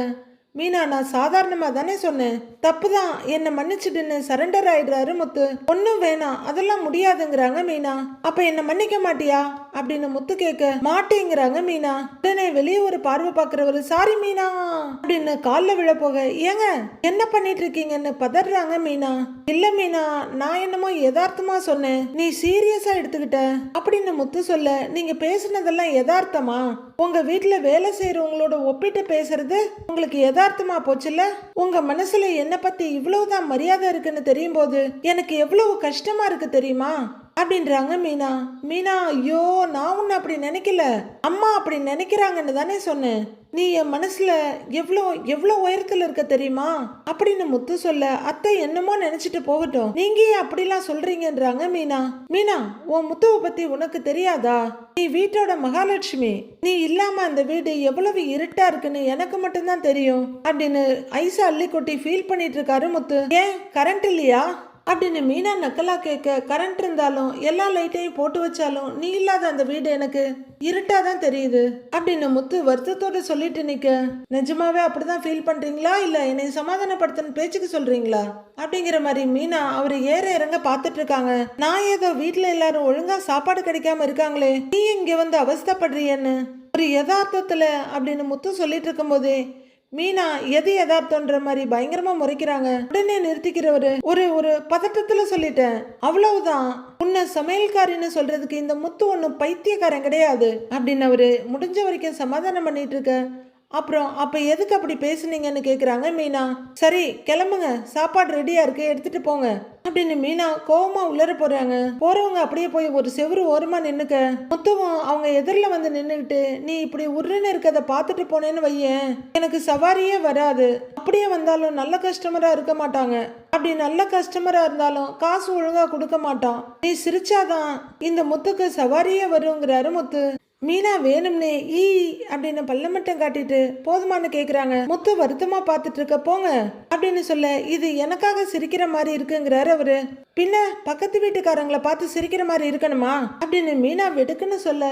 மீனா நான் சாதாரணமா தானே சொன்னேன், தப்புதான் என்ன மன்னிச்சிடுன்னு சரண்டர் ஆயிடுறாரு முத்து. ஒன்னும் வேணாம் அதெல்லாம் முடியாதுங்கிறாங்க மீனா. அப்ப என்ன மன்னிக்க மாட்டியா அப்படின்னு முத்து கேட்க மாட்டேங்கிறாங்க மீனா. உடனே வெளியே ஒரு பார்வை பாக்குறவரு சாரி மீனா அப்படின்னு கால்ல விழ போக ஏங்க என்ன பண்ணிட்டு இருக்கீங்கன்னு பதறாங்க மீனா. இல்ல மீனா நான் என்னமோ யதார்த்தமா சொன்னேன், நீ சீரியஸா எடுத்துக்கிட்ட அப்படின்னு முத்து சொல்ல நீங்க பேசுனதெல்லாம் யதார்த்தமா? உங்க வீட்டுல வேலை செய்யறவங்களோட ஒப்பிட்டு பேசுறது உங்களுக்கு யதார்த்தமா போச்சுல்ல? உங்க மனசுல என்ன பத்தி இவ்வளவுதான் மரியாதை இருக்குன்னு தெரியும் போது எனக்கு எவ்வளவு கஷ்டமா இருக்கு தெரியுமா அப்படின்றாங்க மீனா. மீனா ஐயோ நான் உன்னை அப்படி நினைக்கல, அம்மா அப்படி நினைக்கிறாங்கன்னு தானே சொன்னேன். நீ என் மனசுல எவ்வளோ எவ்வளோ உயரத்துல இருக்க தெரியுமா அப்படின்னு முத்து சொல்ல அத்தை என்னமோ நினைச்சிட்டு போகட்டும், நீங்க ஏன் அப்படிலாம் சொல்றீங்கன்றாங்க மீனா. மீனா உன் முத்துவை பத்தி உனக்கு தெரியாதா? நீ வீட்டோட மகாலட்சுமி, நீ இல்லாம அந்த வீடு எவ்வளவு இருட்டா இருக்குன்னு எனக்கு மட்டும்தான் தெரியும் அப்படின்னு ஐசா அள்ளி கொட்டி ஃபீல் பண்ணிட்டு இருக்காரு முத்து. ஏன் கரண்ட் இல்லையா அப்படின்னு மீனா நக்கலா கேட்க கரண்ட் இருந்தாலும் எல்லா லைட்டையும் போட்டு வச்சாலும் நீ இல்லாத அந்த வீடு எனக்கு இருட்டா தான் தெரியுது அப்படின்னு முத்து வருத்தத்தோட சொல்லிட்டு நிக்க, நிஜமாவே அப்படிதான் ஃபீல் பண்றீங்களா இல்ல என்னை சமாதானப்படுத்தன்னு பேச்சுக்கு சொல்றீங்களா அப்படிங்கிற மாதிரி மீனா அவரு ஏற இறங்க பாத்துட்டு இருக்காங்க. நான் ஏதோ வீட்டுல எல்லாரும் ஒழுங்கா சாப்பாடு கிடைக்காம இருக்காங்களே, நீ இங்க வந்து அவஸ்தப்படுறியன்னு ஒரு யதார்த்தத்துல அப்படின்னு முத்து சொல்லிட்டு இருக்கும் போதே மீனா எது யதார்த்தன்ற மாதிரி பயங்கரமா முறைக்கிறாங்க. உடனே நிறுத்திக்கிறவரு ஒரு பதட்டத்துல சொல்லிட்டேன் அவ்வளவுதான், உன்னை சமையல்காரின்னு சொல்றதுக்கு இந்த முத்து ஒன்னும் பைத்தியக்காரன் கிடையாது அப்படின்னு அவரு முடிஞ்ச வரைக்கும் சமாதானம் பண்ணிட்டு இருக்க. அப்புறம் அப்ப எதுக்கு அப்படி பேசுனீங்கன்னு கேக்குறாங்க மீனா. சரி கிளம்புங்க, சாப்பாடு ரெடியா இருக்கு எடுத்துட்டு போங்க அப்படின்னு மீனா கோவமா உள்ளர போறாங்க. போறவங்க அப்படியே போய் ஒரு செவுரு ஓரமா நின்னுக்க, முத்துவும் அவங்க எதிரில வந்து நின்னுக்கிட்டு நீ இப்படி உருன்னு இருக்கத பாத்துட்டு போனேன்னு வையேன் எனக்கு சவாரியே வராது, அப்படியே வந்தாலும் நல்ல கஸ்டமரா இருக்க மாட்டாங்க, அப்படி நல்ல கஸ்டமரா இருந்தாலும் காசு ஒழுங்கா கொடுக்க மாட்டான், நீ சிரிச்சாதான் இந்த முத்துக்கு சவாரியே வருங்கிறாரு முத்து. மீனா வேணும்னே ஈ அப்படின்னு பல்ல மட்டும் காட்டிட்டு போதுமானு கேக்குறாங்க. முத்து வருத்தமா பாத்துட்டு இருக்க போங்க அப்படின்னு சொல்ல இது எனக்காக சிரிக்கிற மாதிரி இருக்குங்கிறாரு அவரு. பின்ன பக்கத்து வீட்டுக்காரங்களை பார்த்து சிரிக்கிற மாதிரி இருக்கணுமா அப்படின்னு மீனா வெடுக்குன்னு சொல்ல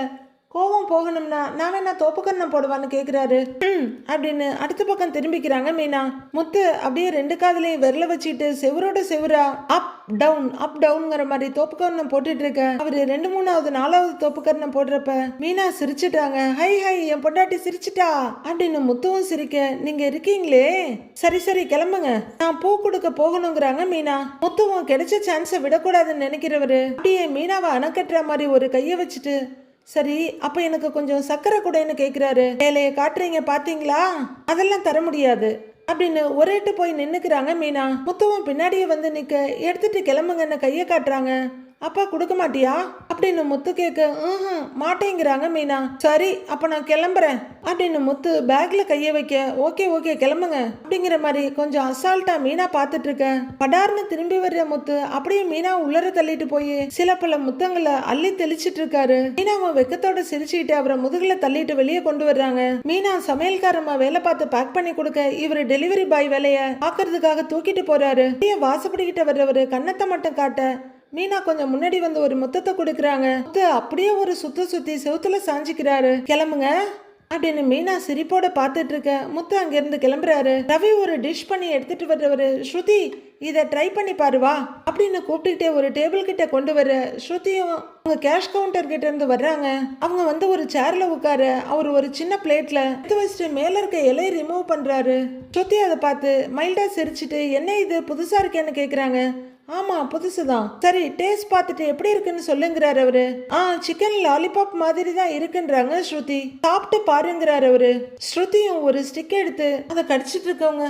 கோவம் போகணும்னா நான் வேணா தோப்புக்கரணம் போடுவான்னு கேக்குறாரு. அப்படின்னு அடுத்த பக்கம் திரும்பிக்கிறாங்க மீனா. முத்து அப்படியே ரெண்டு காதலையும் விரல வச்சுட்டு செவரோட செவரா அப் டவுன்ங்கிற மாதிரி தோப்புக்கரணம் போட்டுட்டு இருக்க அவரு 2, 3வது 4வது தோப்புக்கரணம் போடுறப்ப மீனா சிரிச்சுட்டாங்க. ஹை ஹை என் பொண்டாட்டி சிரிச்சுட்டா அப்படின்னு முத்துவும் சிரிக்க நீங்க இருக்கீங்களே சரி சரி கிளம்புங்க நான் பூ கொடுக்க போகணுங்கிறாங்க மீனா. முத்துவும் கிடைச்ச சான்ஸை விடக்கூடாதுன்னு நினைக்கிறவரு அப்படியே மீனாவை அணைக்கட்டுற மாதிரி ஒரு கைய வச்சுட்டு சரி அப்ப எனக்கு கொஞ்சம் சக்கரை கூடன்னு கேக்குறாரு. வேலையை காட்டுறீங்க பாத்தீங்களா, அதெல்லாம் தர முடியாது அப்படின்னு ஒரேட்டு போய் நின்னுக்கிறாங்க மீனா. முத்துவும் பின்னாடியே வந்து நிக்க எடுத்துட்டு கிளம்புங்கன்னு கைய காட்டுறாங்க. அப்பா கொடுக்க மாட்டியா அப்படின்னு முத்து கேட்க மாட்டேங்கிறாங்க மீனா. சரி அப்ப நான் கிளம்புறேன் அப்படின்னு முத்து பேக்ல கைய வைக்க ஓகே கிளம்புங்க அப்படிங்கிற மாதிரி கொஞ்சம் அசால்ட்டா மீனா பாத்துட்டு இருக்க. படார்னு திரும்பி வர்ற முத்து அப்படியே மீனா உள்ளர தள்ளிட்டு போய் சில பல முத்தங்களை அள்ளி தெளிச்சிட்டு இருக்காரு. மீனாவும் வெக்கத்தோட சிரிச்சுக்கிட்டு அவரை முதுகுல தள்ளிட்டு வெளியே கொண்டு வர்றாங்க. மீனா சமையல்காரமா வேலை பார்த்து பேக் பண்ணி கொடுக்க இவரு டெலிவரி பாய் வேலைய பாக்குறதுக்காக தூக்கிட்டு போறாரு. வாசப்படிக்கிட்ட வர்றவரு கண்ணத்தை மட்டும் காட்ட மீனா கொஞ்சம் முன்னாடி வந்து ஒரு முத்தத்தை கொடுக்கறாங்க. முத்து அப்படியே ஒரு சுத்தி செவுத்துல சாஞ்சிக்கிறாரு. கிளம்புங்க அப்படின்னு மீனா சிரிப்போட பாத்துட்டு இருக்க முத்து அங்கிருந்து கிளம்புறாரு. ரவி ஒரு டிஷ் பண்ணி எடுத்துட்டு வர்றவரு ஸ்ருதி இதை ட்ரை பண்ணி பாருவா அப்படின்னு கூப்பிட்டுக்கிட்டே ஒரு டேபிள் கிட்ட கொண்டு வர ஸ்ருதியும் அவங்க கேஷ் கவுண்டர் கிட்ட இருந்து வர்றாங்க. அவங்க வந்து ஒரு சேர்ல உட்கார அவர் ஒரு சின்ன பிளேட்ல எடுத்து வச்சுட்டு மேல இருக்க இலையை ரிமூவ் பண்றாரு. ஸ்ருதி அதை பார்த்து மைல்டா சிரிச்சுட்டு என்ன இது புதுசா இருக்கேன்னு கேக்குறாங்க. ஆமா புதுசுதான், சரி டேஸ்ட் பார்த்துட்டு எப்படி இருக்குன்னு சொல்லுங்கிறாரு அவரு. சிக்கன் லாலிபாப் மாதிரி தான் இருக்குன்றாங்க ஸ்ருதி. சாப்பிட்டு பாருங்கிறாரு அவரு. ஸ்ருதியும் ஒரு ஸ்டிக் எடுத்து அதை கடிச்சிட்டு இருக்கவங்க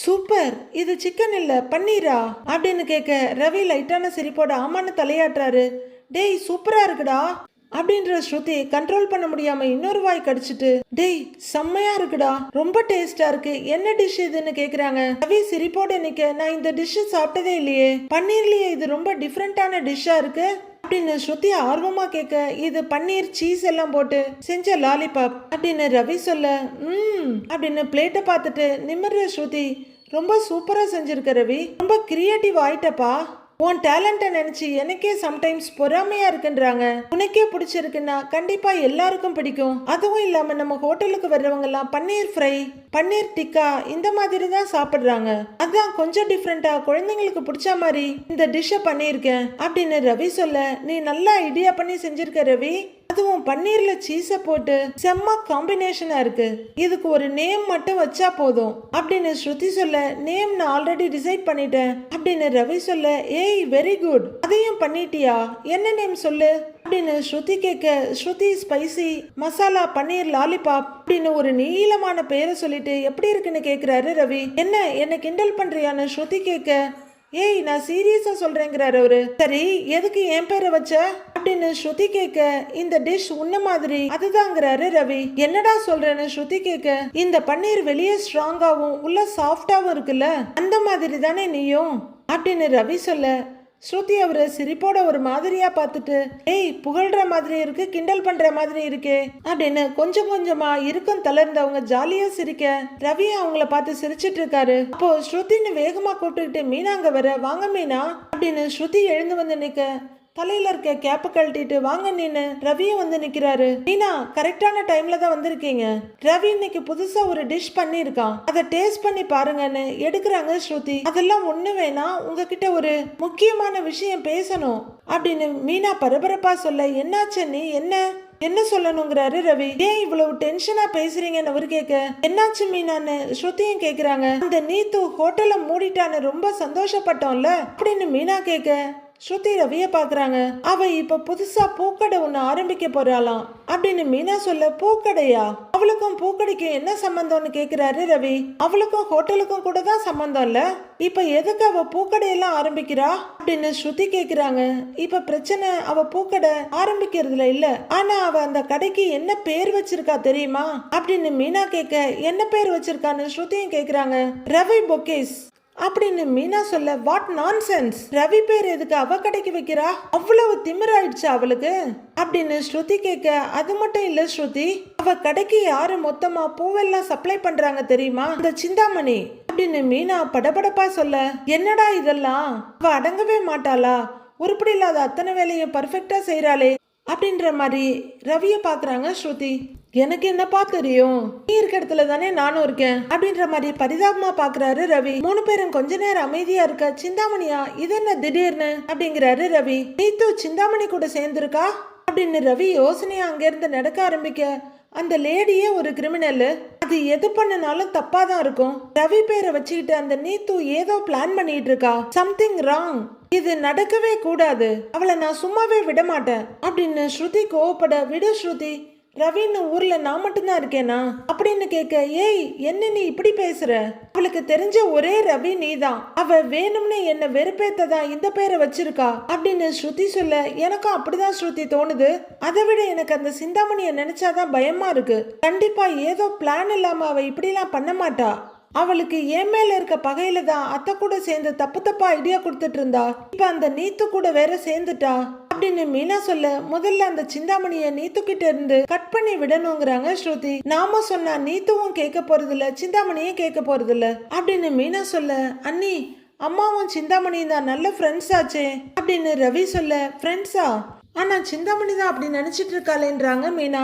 சூப்பர் இது சிக்கன் இல்ல பன்னீரா அப்படின்னு கேட்க ரவி லைட்டான சிரிப்போட ஆமான்னு தலையாட்டுறாரு. டேய் சூப்பரா இருக்குடா அப்படின்ற ஸ்ருதி கண்ட்ரோல் பண்ண முடியாம இன்னொரு வாய் கடிச்சிட்டு டேய் செம்மையா இருக்குடா ரொம்ப டேஸ்டா இருக்கு என்ன டிஷ் இதுன்னு கேக்குறாங்க. ரவி சிரிப்போட நிக்க நான் இந்த டிஷ் சாப்பிட்டதே இல்லையே, பன்னீர்லயே இது ரொம்ப டிஃப்ரெண்டான டிஷ்ஷா இருக்கு அப்படின்னு ஸ்ருதி ஆர்வமா கேட்க இது பன்னீர் சீஸ் எல்லாம் போட்டு செஞ்ச லாலிபாப் அப்படின்னு ரவி சொல்ல அப்படின்னு பிளேட்டை பார்த்துட்டு நிம்மற ஸ்ருதி ரொம்ப சூப்பரா செஞ்சிருக்க ரவி, ரொம்ப கிரியேட்டிவ் ஆயிட்டப்பா உன் டேலண்ட்டை நினைச்சு எனக்கே சம்டைம்ஸ் பொறாமையா இருக்குன்றாங்க. உனக்கே பிடிச்சிருக்குன்னா கண்டிப்பா எல்லாருக்கும் பிடிக்கும். அதுவும் இல்லாம நம்ம ஹோட்டலுக்கு வர்றவங்க எல்லாம் பன்னீர் ஃப்ரை, பன்னீர் டிக்கா இந்த மாதிரி தான் சாப்பிடுறாங்க. அதான் கொஞ்சம் டிஃப்ரெண்டா குழந்தைங்களுக்கு பிடிச்ச மாதிரி இந்த டிஷ்ஷை பண்ணியிருக்கேன் அப்படின்னு ரவி சொல்ல, நீ நல்லா ஐடியா பண்ணி செஞ்சிருக்க ரவி. அதுவும் பன்னீர்ல சீஸ போட்டு செம்ம காம்பினேஷனா இருக்கு. இதுக்கு ஒரு நேம் மட்டும் வச்சா போதும் அப்படின்னு ஸ்ருதி சொல்ல, நேம் நான் ஆல்ரெடி டிசைட் பண்ணிட்டேன் அப்படின்னு ரவி சொல்ல, ஏய் வெரி குட், அதையும் பண்ணிட்டியா, என்ன நேம் சொல்லு அப்படின்னு ஸ்ருதி கேட்க, ஸ்ருதி ஸ்பைசி மசாலா பன்னீர் லாலிபாப் அப்படின்னு ஒரு நீளமான பெயரை சொல்லிட்டு எப்படி இருக்குன்னு கேக்குறாரு ரவி. என்ன கிண்டல் பண்றியான்னு ஸ்ருதி கேட்க, ஏய் நான் சீரியஸா சொல்றேங்கிறாரு அவரு. சரி எதுக்கு என் பேரை வச்ச அப்படின்னு ஸ்ருதி கேட்க, இந்த டிஷ் உன்ன மாதிரி அதுதாங்கிறாரு ரவி. என்னடா சொல்றேன்னு ஸ்ருதி கேட்க, இந்த பன்னீர் வெளியே ஸ்ட்ராங்காவும் உள்ள சாஃப்டாவும் இருக்குல்ல, அந்த மாதிரி தானே நீயும் அப்படின்னு ரவி சொல்ல, ஸ்ருதி அவரை சிரிப்போட ஒரு மாதிரியா பார்த்துட்டு, ஏய் புகழ்ற மாதிரி இருக்கு, கிண்டல் பண்ற மாதிரி இருக்கே அப்படின்னு கொஞ்சம் கொஞ்சமா இருக்கும் தளர்ந்தவங்க ஜாலியா சிரிக்க, ரவி அவங்கள பார்த்து சிரிச்சிட்டு இருக்காரு. அப்போ ஸ்ருதின்னு வேகமா கூப்பிட்டுக்கிட்டு, மீனா அங்க வர, வாங்க மீனா அப்படின்னு ஸ்ருதி எழுந்து வந்து நிக்க, தலையில இருக்க கேப்ப கழட்டிட்டு, வாங்க நீனு ரவியும் வந்து நிக்கிறாரு. மீனா கரெக்டான டைம்ல தான் வந்திருக்கீங்க. ரவி இன்னைக்கு புதுசா ஒரு டிஷ் பண்ணிருக்கான், அதை டேஸ்ட் பண்ணி பாருங்கன்னு எடுக்கிறாங்க ஸ்ருதி. அதெல்லாம் ஒண்ணு வேணாம், உங்ககிட்ட ஒரு முக்கியமான விஷயம் பேசணும் அப்படின்னு மீனா பரபரப்பா சொல்ல, என்னாச்சு நீ என்ன சொல்லணுங்கிறாரு ரவி. ஏன் இவ்வளவு டென்ஷனா பேசுறீங்கன்னு அவர் கேட்க, என்னாச்சு மீனான்னு ஸ்ருதியும் கேக்குறாங்க. அந்த நீத்து ஹோட்டலை மூடிட்டான்னு ரொம்ப சந்தோஷப்பட்டோம்ல அப்படின்னு மீனா கேட்க, ஸ்ருதி ரவிய பாக்குறாங்க. அவ இப்ப புதுசா பூக்கடை ஒண்ணு ஆரம்பிக்க போறாளாம் அப்படின்னு மீனா சொல்ல, பூக்கடையா? அவளுக்கும் பூக்கடைக்கும் என்ன சம்பந்தம்னு கேக்குறாரு ரவி. அவளுக்கும் ஹோட்டலுக்கும் கூட தான் சம்பந்தம் இல்ல, இப்ப எதுக்கு அவ பூக்கடையெல்லாம் ஆரம்பிக்கிறா அப்படின்னு ஸ்ருதி கேக்குறாங்க. இப்ப பிரச்சனை அவ பூக்கடை ஆரம்பிக்கிறதுல இல்ல, ஆனா அவ அந்த கடைக்கு என்ன பேர் வச்சிருக்கா தெரியுமா அப்படின்னு மீனா கேட்க, என்ன பேர் வச்சிருக்கான்னு ஸ்ருதியும் கேக்குறாங்க. ரவி பொக்கேஸ் அப்படின்னு மீனா சொல்ல, வாட் நான்சென்ஸ், ரவி பேர் எதுக்கு அவ கடைக்கு வைக்கிறா, அவ்வளவு திமிராயிடுச்சு அவளுக்கு அப்படின்னு ஸ்ருதி கேட்க, அது மட்டும் இல்ல ஸ்ருதி, அவ கடைக்கு யாரு மொத்தமா பூவெல்லாம் சப்ளை பண்றாங்க தெரியுமா, அந்த சிந்தாமணி அப்படின்னு மீனா படபடப்பா சொல்ல, என்னடா இதெல்லாம், அவ அடங்கவே மாட்டாளா, உருப்படி இல்லாத அத்தனை வேலையும் பர்ஃபெக்டா செய்யறாளே அப்படின்ற மாதிரி ரவிய பாக்குறாங்க ஸ்ருதி. எனக்கு என்னப்பா தெரியும், நீ இருக்க இடத்துல தானே நானும் இருக்கேன் அப்படின்ற மாதிரி பரிதாபமா பாக்குறாரு ரவி. 3 பேரும் கொஞ்ச நேரம் அமைதியா இருக்க, சிந்தாமணியா இது என்ன திடீர்னு அப்படிங்கிறாரு ரவி. நீத்து சிந்தாமணி கூட சேர்ந்துருக்கா அப்படின்னு ரவி யோசனையா அங்க இருந்து நடக்க ஆரம்பிக்க, அந்த லேடியே ஒரு கிரிமினல், அது எது பண்ணனாலும் தப்பா தான் இருக்கும். ரவி பேரை வச்சுக்கிட்டு அந்த நீத்து ஏதோ பிளான் பண்ணிட்டு இருக்கா, சம்திங் ராங், இது நடக்கவே கூடாது, அவளை நான் சும்மாவே விட மாட்டேன் அப்படின்னு ஸ்ருதி கோவப்பட, விடு ஸ்ருதி, ரவின்னு ஊர்ல நான் மட்டும்தான் இருக்கேனா அப்படின்னு கேட்க, ஏய் என்ன நீ இப்படி பேசுற, அவளுக்கு தெரிஞ்ச ஒரே ரவி நீதான், அவ வேணும்னு என்ன வெறுப்பேத்ததான் இந்த பேரை வச்சிருக்கா அப்படின்னு ஸ்ருதி சொல்ல, எனக்கும் அப்படிதான் ஸ்ருதி தோணுது, அதை விட எனக்கு அந்த சிந்தாமணியை நினைச்சாதான் பயமா இருக்கு, கண்டிப்பா ஏதோ பிளான் இல்லாம அவ இப்படிலாம் பண்ண மாட்டா, அவளுக்கு என் மேல இருக்க பகையில தான் அத்தை கூட சேர்ந்து தப்பா ஐடியா கொடுத்துட்டு இருந்தா, இப்ப அந்த நீத்து கூட வேற சேர்ந்துட்டா அப்படின்னு மீனா சொல்ல, முதல்ல அந்த சிந்தாமணிய நீத்து கிட்ட இருந்து கட் பண்ணி விடணுங்கிறாங்க ஸ்ருதி. நாம சொன்னா நீத்துவும் கேட்க போறது இல்ல, சிந்தாமணியும் கேட்க போறது இல்ல அப்படின்னு மீனா சொல்ல, அண்ணி அம்மாவும் சிந்தாமணியும் தான் நல்ல ஃப்ரெண்ட்ஸ் ஆச்சே அப்படின்னு ரவி சொல்ல, ஃப்ரெண்ட்ஸா, ஆனா சிந்தாமணி தான் அப்படி நினைச்சிட்டு இருக்காளேன்றாங்க மீனா.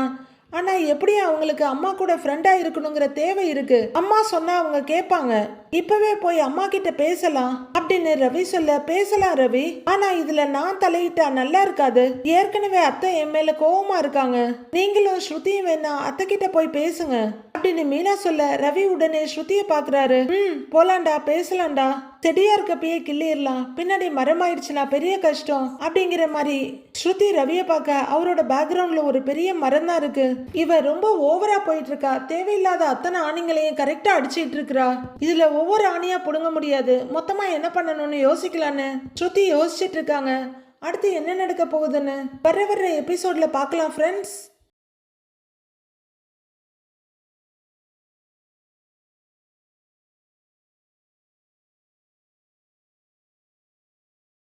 ஆனா எப்படி அவங்களுக்கு அம்மா கூட ஃப்ரெண்டா இருக்கணுங்கிற தேவை இருக்கு, அம்மா சொன்னா அவங்க கேட்பாங்க, இப்பவே போய் அம்மா கிட்ட பேசலாம் அப்படின்னு ரவி சொல்ல, பேசலாம் ரவி, ஆனா இதுல நான் தலையிட்டா நல்லா இருக்காது, ஏற்கனவே அத்தை என் மேல கோவமா இருக்காங்க, நீங்களும் ஸ்ருதியும் வேணா அத்தை கிட்ட போய் பேசுங்க அப்படின்னு மீனா சொல்ல, ரவி உடனே ஸ்ருதிய பாக்குறாரு. போலாண்டா, பேசலாண்டா, செடியா இருக்கப்பயே கிள்ளிடலாம், பின்னாடி மரமாயிடுச்சுன்னா பெரிய கஷ்டம் அப்படிங்கிற மாதிரி ஸ்ருதி ரவிய பார்க்க, அவரோட பேக்ரவுண்ட்ல ஒரு பெரிய மரம் தான் இருக்கு, இவ ரொம்ப ஓவரா போயிட்டு இருக்கா, தேவையில்லாத அத்தனை ஆணிங்களையும் கரெக்டா அடிச்சிட்டு இருக்கா, இதுல ஒவ்வொரு ஆணியா புடுங்க முடியாது, மொத்தமா என்ன பண்ணணும்னு யோசிக்கலான்னு ஸ்ருதி யோசிச்சுட்டு இருக்காங்க. அடுத்து என்ன நடக்க போகுதுன்னு வர்ற எபிசோட்ல பார்க்கலாம் ஃப்ரெண்ட்ஸ்.